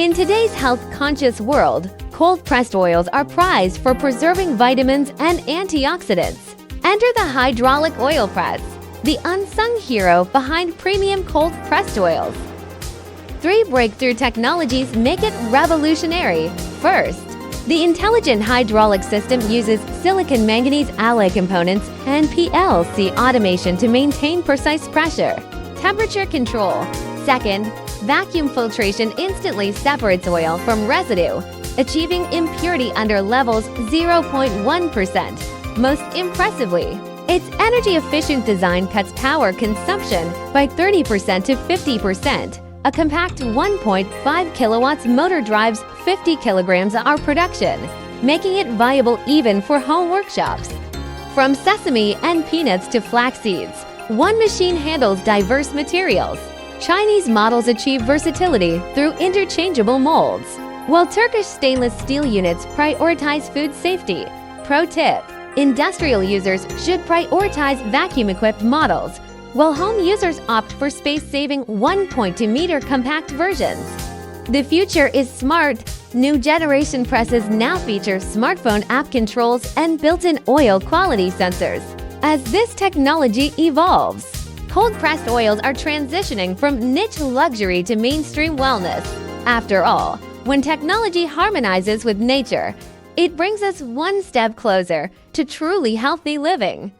In today's health-conscious world, cold-pressed oils are prized for preserving vitamins and antioxidants. Enter the hydraulic oil press, the unsung hero behind premium cold-pressed oils. 3 breakthrough technologies make it revolutionary. First, the intelligent hydraulic system uses silicon-manganese alloy components and PLC automation to maintain precise pressure. Temperature control. Second, vacuum filtration instantly separates oil from residue, achieving impurity under levels 0.1%. Most impressively, its energy-efficient design cuts power consumption by 30% to 50%. A compact 1.5 kilowatts motor drives 50 kilograms hour production, making it viable even for home workshops. From sesame and peanuts to flax seeds, one machine handles diverse materials. Chinese models achieve versatility through interchangeable molds, while Turkish stainless steel units prioritize food safety. Pro tip: industrial users should prioritize vacuum-equipped models, while home users opt for space-saving 1.2-meter compact versions. The future is smart. New generation presses now feature smartphone app controls and built-in oil quality sensors. As this technology evolves, cold-pressed oils are transitioning from niche luxury to mainstream wellness. After all, when technology harmonizes with nature, it brings us one step closer to truly healthy living.